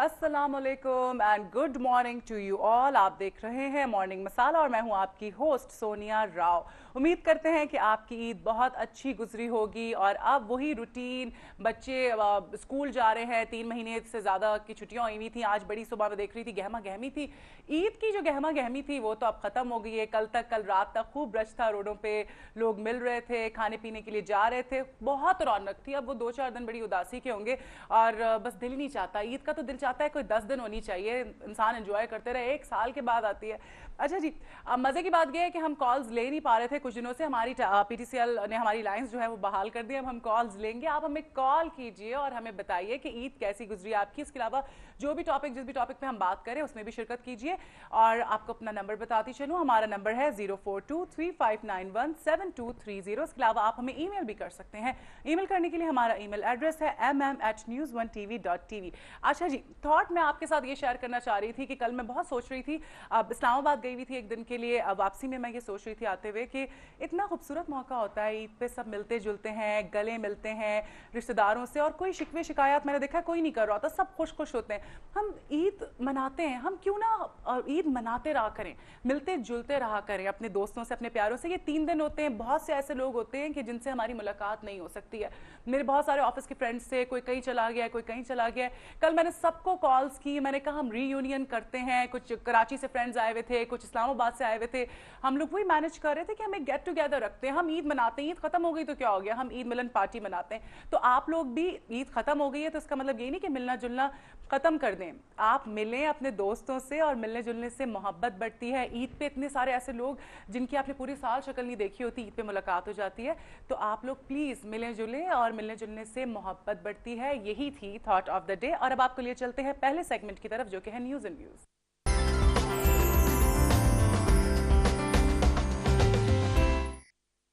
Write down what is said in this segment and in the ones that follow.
अस्सलाम वालेकुम and good morning to you all. आप देख रहे हैं मॉर्निंग मसाला और मैं हूं आपकी होस्ट सोनिया राव। उम्मीद करते हैं कि आपकी ईद बहुत अच्छी गुजरी होगी और अब वही रूटीन, बच्चे स्कूल जा रहे हैं, 3 महीने से ज़्यादा की छुट्टियां हुई थी। आज बड़ी सुबह में देख रही थी गहमा गहमी थी। ईद की जो गहमा गहमी थी वो तो अब ख़त्म हो गई है। कल रात तक खूब रश था, रोडों पे लोग मिल रहे थे, खाने पीने के लिए जा रहे थे, बहुत रौनक थी। अब वो 2-4 दिन बड़ी उदासी के होंगे और बस दिल ही नहीं चाहता। ईद का तो दिल चाहता है कोई 10 दिन होनी चाहिए, इंसान एंजॉय करते रहे। 1 साल के बाद आती है। अच्छा जी, अब मजे की बात यह है कि हम कॉल्स ले नहीं पा रहे थे कुछ दिनों से। हमारी पीटीसीएल ने हमारी लाइंस जो है वो बहाल कर दी। अब हम कॉल्स लेंगे। आप हमें कॉल कीजिए और हमें बताइए कि ईद कैसी गुजरी आपकी। इसके अलावा जो भी टॉपिक, जिस भी टॉपिक पे हम बात करें उसमें भी शिरकत कीजिए। और आपको अपना नंबर बताती चलूँ, हमारा नंबर है 042359172230। इसके अलावा आप हमें ईमेल भी कर सकते हैं। ईमेल करने के लिए हमारा ईमेल एड्रेस है mm@news1tv.tv। अच्छा जी, थॉट मैं आपके साथ ये शेयर करना चाह रही थी कि कल मैं बहुत सोच रही थी, अब इस्लामाबाद गई हुई थी एक दिन के लिए। अब वापसी में मैं ये सोच रही थी आते हुए कि इतना खूबसूरत मौका होता है ईद पे, सब मिलते जुलते हैं, गले मिलते हैं रिश्तेदारों से और कोई शिकवे शिकायत मैंने देखा कोई नहीं कर रहा होता, सब खुश खुश होते हैं। हम ईद मनाते हैं, हम क्यों ना ईद मनाते रहा करें, मिलते जुलते रहा करें अपने दोस्तों से, अपने प्यारों से। ये 3 दिन होते हैं, बहुत से ऐसे लोग होते हैं कि जिनसे हमारी मुलाकात नहीं हो सकती है। मेरे बहुत सारे ऑफिस के फ्रेंड्स से कोई कहीं चला गया, कोई कहीं चला गया। कल मैंने सबको कॉल्स की, मैंने कहा हम रीयूनियन करते हैं। कुछ कराची से फ्रेंड्स आए हुए थे, कुछ इस्लामाबाद से आए हुए थे। हम लोग वही मैनेज कर रहे थे कि हम एक गेट टुगेदर रखते हैं, हम ईद मनाते हैं। ईद खत्म हो गई तो क्या हो गया, हम ईद मिलन पार्टी मनाते हैं। तो आप लोग भी, ईद खत्म हो गई है तो इसका मतलब ये नहीं कि मिलना जुलना खत्म कर दें। आप मिलें अपने दोस्तों से और मिलने जुलने से मोहब्बत बढ़ती है। ईद पे इतने सारे ऐसे लोग जिनकी आपने पूरी साल शक्ल नहीं देखी होती, ईद पे मुलाकात हो जाती है। तो आप लोग प्लीज मिलें जुलें और मिलने जुलने से मोहब्बत बढ़ती है। यही थी थॉट ऑफ द डे। और अब आपको लिए चलते हैं पहले सेगमेंट की तरफ, जो कि है न्यूज एंड व्यूज।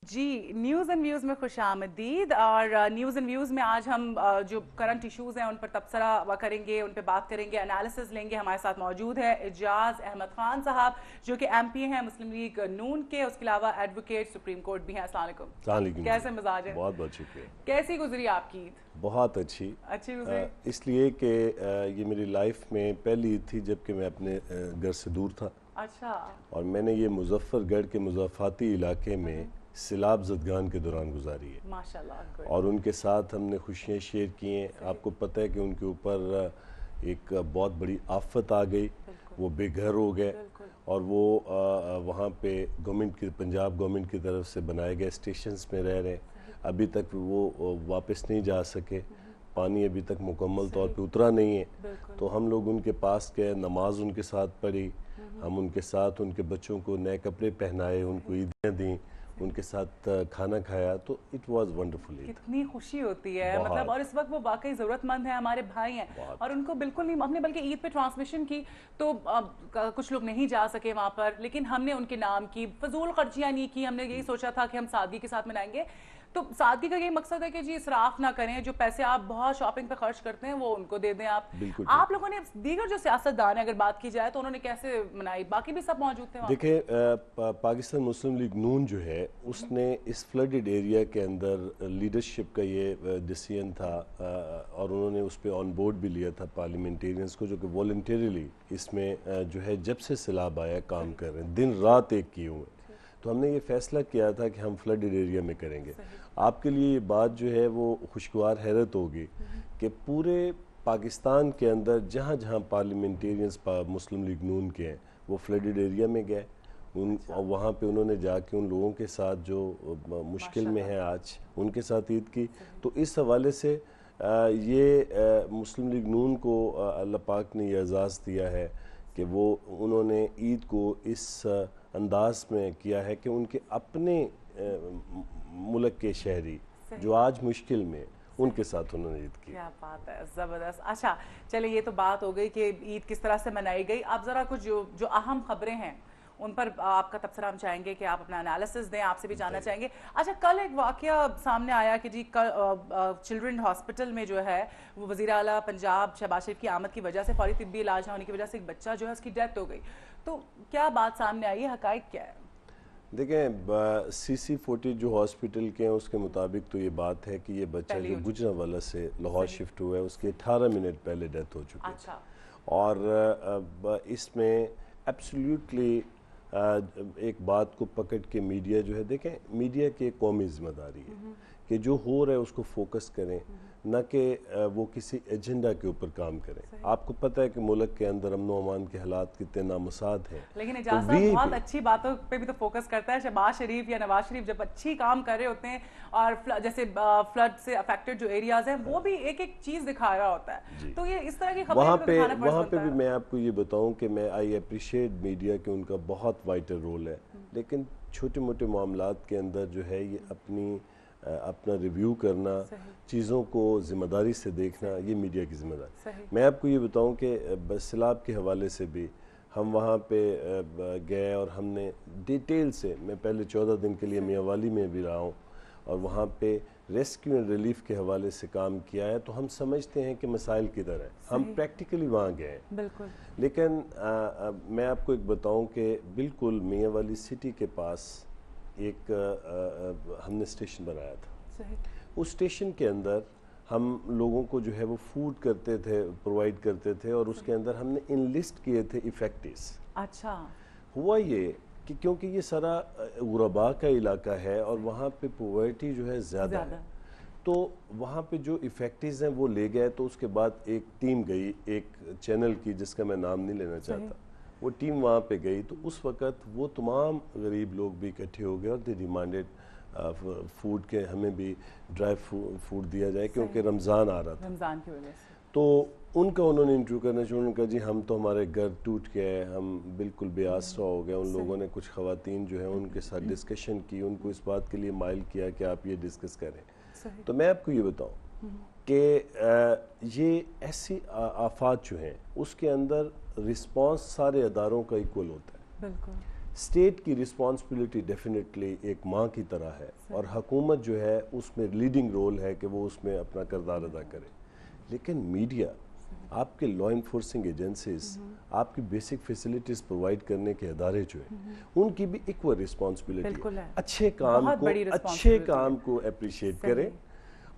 जी, न्यूज़ एंड व्यूज़ में खुश आमदीद। और न्यूज़ एंड व्यूज़ में आज हम जो करंट इश्यूज़ हैं उन पर तबसरा करेंगे, उन पर बात करेंगे, एनालिसिस लेंगे। हमारे साथ मौजूद है एजाज अहमद खान साहब, जो कि MP हैं मुस्लिम लीग नून के। उसके अलावा एडवोकेट सुप्रीम कोर्ट भी हैं। अस्सलाम वालेकुम। कैसे मिजाज है? बहुत बहुत शुक्रिया। कैसी गुजरी आपकी ईद? बहुत अच्छी गुजरी। इसलिए कि ये मेरी लाइफ में पहली ईद थी जबकि मैं अपने घर से दूर था। अच्छा। और मैंने ये मुजफ्फरगढ़ के मुज़ाफ़ाती इलाके में सिलाब ज़दगान के दौरान गुजारी है माशाल्लाह। और उनके साथ हमने खुशियाँ शेयर की हैं। आपको पता है कि उनके ऊपर एक बहुत बड़ी आफत आ गई, वो बेघर हो गए और वो वहाँ पे गवर्नमेंट की, पंजाब गवर्नमेंट की तरफ से बनाए गए स्टेशंस में रह रहे हैं। अभी तक वो वापस नहीं जा सके, पानी अभी तक मुकम्मल तौर पे उतरा नहीं है। तो हम लोग उनके पास गए, नमाज उनके साथ पढ़ी, हम उनके साथ उनके बच्चों को नए कपड़े पहनाए, उनको ईदियाँ दी, उनके साथ खाना खाया। तो इट वाज वंडरफुल। कितनी खुशी होती है, मतलब। और इस वक्त वो वाकई ज़रूरतमंद है, हमारे भाई हैं और उनको बिल्कुल नहीं। हमने बल्कि ईद पे ट्रांसमिशन की तो कुछ लोग नहीं जा सके वहाँ पर, लेकिन हमने उनके नाम की फजूल खर्चियाँ नहीं की। हमने यही सोचा था कि हम सादगी के साथ मनाएंगे। तो सादगी का यही मकसद है कि जी इसराफ ना करें, जो पैसे आप बहुत शॉपिंग पे खर्च करते हैं वो उनको दे दें आप। आप लोगों ने, दीगर जो सियासतदान है अगर बात की जाए तो उन्होंने कैसे मनाई? बाकी भी सब मौजूद थे। देखिए, पाकिस्तान मुस्लिम लीग नून जो है उसने इस फ्लडेड एरिया के अंदर लीडरशिप का ये डिसीजन था और उन्होंने उस पर ऑन बोर्ड भी लिया था पार्लियामेंटेरियंस को, जो कि वॉलंटरीली इसमें जो है जब से सैलाब आया काम कर रहे हैं, दिन रात एक किए हुए। तो हमने ये फैसला किया था कि हम फ्लडेड एरिया में करेंगे। आपके लिए ये बात जो है वो खुशगवार हैरत होगी कि पूरे पाकिस्तान के अंदर जहाँ जहाँ पार्लियामेंटेरियंस मुस्लिम लीग नून के हैं वो फ्लडेड एरिया में गए। और वहाँ पे उन्होंने जाके उन लोगों के साथ जो मुश्किल में हैं आज, उनके साथ ईद की। तो इस हवाले से ये मुस्लिम लीग नून को अल्लाह पाक ने ये एजाज़ दिया है कि वो उन्होंने ईद को इस अंदाज में किया है कि उनके अपने मुल्क के शहरी जो आज मुश्किल में, उनके साथ उन्होंने ईद की। क्या बात है, ज़बरदस्त। अच्छा चलिए, ये तो बात हो गई कि ईद किस तरह से मनाई गई। आप ज़रा कुछ जो अहम खबरें हैं उन पर आपका तबसरा हम चाहेंगे कि आप अपना एनालिसिस दें, आपसे भी जानना चाहेंगे। अच्छा, कल एक वाकया सामने आया कि जी कल चिल्ड्रन हॉस्पिटल में जो है वो वज़ीर आला पंजाब शहबाज शरीफ की आमद की वजह से, फौरी तिब्बी इलाज ना होने की वजह से एक बच्चा जो है उसकी डेथ हो गई। तो क्या बात सामने आई है, हकाइक क्या है? देखें, CC फुटेज जो हॉस्पिटल के हैं उसके मुताबिक तो ये बात है कि ये बच्चा जो गुजरांवाला से लाहौर शिफ्ट हुआ है उसकी 18 मिनट पहले डेथ हो चुकी है। अच्छा। اور اس میں ایبسلیوٹلی ایک بات کو پکڑ کے میڈیا جو ہے، دیکھیں میڈیا کی ایک قومی ذمہ داری ہے کہ جو ہو رہا ہے اس کو فوکس کریں، نہ کہ وہ کسی ایجنڈا کے اوپر کام کریں. آپ کو پتہ ہے کہ ملک کے اندر امن و امان کے حالات کتنے نامساعد ہیں، لیکن اجاز صاحب بہت اچھی باتوں پہ بھی تو فوکس کرتا ہے. شہباز شریف یا نواز شریف جب اچھی کام کر رہے ہوتے ہیں اور جیسے فلڈ سے افیکٹڈ جو ایریاز ہیں وہ بھی ایک ایک چیز دکھا رہا ہوتا ہے، تو یہ اس طرح کی خبریں وہاں پہ بھی میں آپ کو یہ بتاؤں کہ میں آئی اپریشیٹ میڈیا کہ ان کا بہت وائٹل رول ہے، لیکن چھوٹے موٹے معاملات کے اندر جو ہے یہ اپنا ریویو کرنا، چیزوں کو ذمہ داری سے دیکھنا، یہ میڈیا کی ذمہ داری. میں آپ کو یہ بتاؤں کہ سیلاب کے حوالے سے بھی ہم وہاں پہ گئے اور ہم نے ڈیٹیل سے، میں پہلے 14 دن کے لیے میاں والی میں بھی رہا ہوں اور وہاں پہ ریسکیو اینڈ ریلیف کے حوالے سے کام کیا ہے، تو ہم سمجھتے ہیں کہ مسائل کدھر ہیں، ہم پریکٹیکلی وہاں گئے ہیں. بالکل. لیکن میں آپ کو ایک بتاؤں کہ بالکل میاں والی سٹی کے پاس ایک ہم نے اسٹیشن بنایا تھا. اس اسٹیشن کے اندر ہم لوگوں کو جو ہے وہ فوڈ کرتے تھے، پرووائڈ کرتے تھے، اور اس کے اندر ہم نے انلسٹ کیے تھے ایفیکٹیز. اچھا. ہوا یہ کہ کیونکہ یہ سارا غربا کا علاقہ ہے اور وہاں پہ پاورٹی جو ہے زیادہ ہے، تو وہاں پہ جو ایفیکٹیز ہیں وہ لے گئے. تو اس کے بعد ایک ٹیم گئی ایک چینل کی جس کا میں نام نہیں لینا چاہتا، وہ ٹیم وہاں پہ گئی. تو اس وقت وہ تمام غریب لوگ بھی اکٹھے ہو گئے اور دے ڈیمانڈیڈ فوڈ کے ہمیں بھی ڈرائی فوڈ دیا جائے کیونکہ رمضان آ رہا تھا، رمضان کی وجہ سے. تو ان کا انہوں نے انٹرویو کرنا شروع، انہوں نے کہا جی ہم تو ہمارے گھر ٹوٹ گئے، ہم بالکل بے آسرا ہو گئے. ان لوگوں نے کچھ خواتین جو ہیں ان کے ساتھ ڈسکشن کی، ان کو اس بات کے لیے مائل کیا کہ آپ یہ ڈسکس کریں. تو میں آپ کو یہ بتاؤں کہ یہ ایسی آفات جو ہیں اس کے اندر رسپانس سارے اداروں کا ایکول ہوتا ہے. بالکل. اسٹیٹ کی رسپانسبلٹی ڈیفینیٹلی ایک ماں کی طرح ہے اور حکومت جو ہے اس میں لیڈنگ رول ہے کہ وہ اس میں اپنا کردار ادا کرے. لیکن میڈیا، آپ کے لا انفورسنگ ایجنسیز، آپ کی بیسک فیسلٹیز پرووائڈ کرنے کے ادارے جو ہیں ان کی بھی ایکول رسپانسبلٹی ہے. اچھے کام کو اپریشیٹ کریں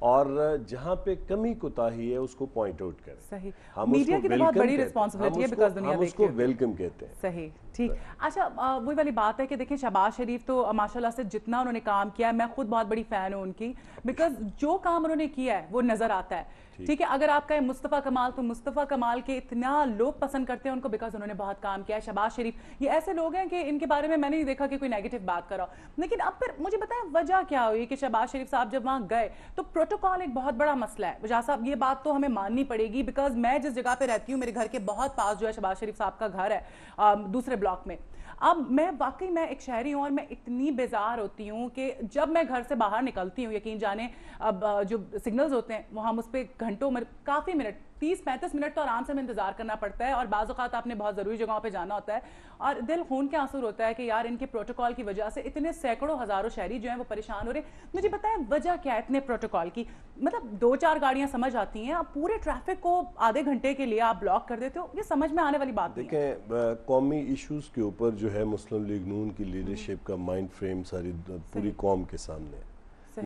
اور جہاں پہ کمی کوتاہی ہے اس کو پوائنٹ آؤٹ کریں. صحیح. میڈیا کی بہت بڑی رسپانسبلٹی ہے بیکاز دنیا دیکھتی ہے. ہم اس کو ویلکم کہتے ہیں. صحیح. ٹھیک. اچھا وہی والی بات ہے کہ دیکھیں شہباز شریف تو ماشاءاللہ سے جتنا انہوں نے کام کیا ہے، میں خود بہت بڑی فین ہوں ان کی، بیکاز جو کام انہوں نے کیا ہے وہ نظر آتا ہے. ٹھیک ہے. اگر آپ کہیں مصطفیٰ کمال، تو مصطفیٰ کمال کے اتنا لوگ پسند کرتے ہیں ان کو بیکاز انہوں نے بہت کام کیا ہے. شہباز شریف یہ ایسے لوگ ہیں کہ ان کے بارے میں نے نہیں دیکھا کہ کوئی نیگیٹو بات کرا. لیکن اب پھر مجھے بتائیں وجہ کیا ہوئی کہ شہباز شریف صاحب جب وہاں گئے تو پروٹوکول ایک بہت بڑا مسئلہ ہے. وجہ صاحب یہ بات تو ہمیں ماننی پڑے گی، بیکاز میں جس جگہ پہ رہتی ہوں میرے گھر کے بہت پاس جو ہے شہباز شریف صاحب کا گھر ہے دوسرے بلاک میں. اب میں واقعی میں ایک شہری ہوں اور میں اتنی بیزار ہوتی ہوں کہ جب میں گھر سے باہر نکلتی ہوں، یقین جانیں اب جو سگنلز ہوتے ہیں وہ ہم اس پہ گھنٹوں میں کافی منٹ 30-35 منٹ تو آرام سے ہمیں انتظار کرنا پڑتا ہے، اور بعض اوقات آپ نے بہت ضروری جگہوں پہ جانا ہوتا ہے اور دل خون کے آنسو ہوتا ہے کہ یار ان کے پروٹوکول کی وجہ سے اتنے سینکڑوں ہزاروں شہری جو ہیں وہ پریشان ہو رہے ہیں. مجھے بتائیں وجہ کیا ہے اتنے پروٹوکول کی؟ مطلب 2-4 گاڑیاں سمجھ آتی ہیں، اب پورے ٹریفک کو آدھے گھنٹے کے لیے آپ بلاک کر دیتے ہو، یہ سمجھ میں آنے والی بات نہیں ہے. دیکھیں قومی ایشوز کے اوپر جو ہے مسلم لیگ نون کی لیڈرشپ کا مائنڈ فریم ساری پوری قوم کے سامنے ہے.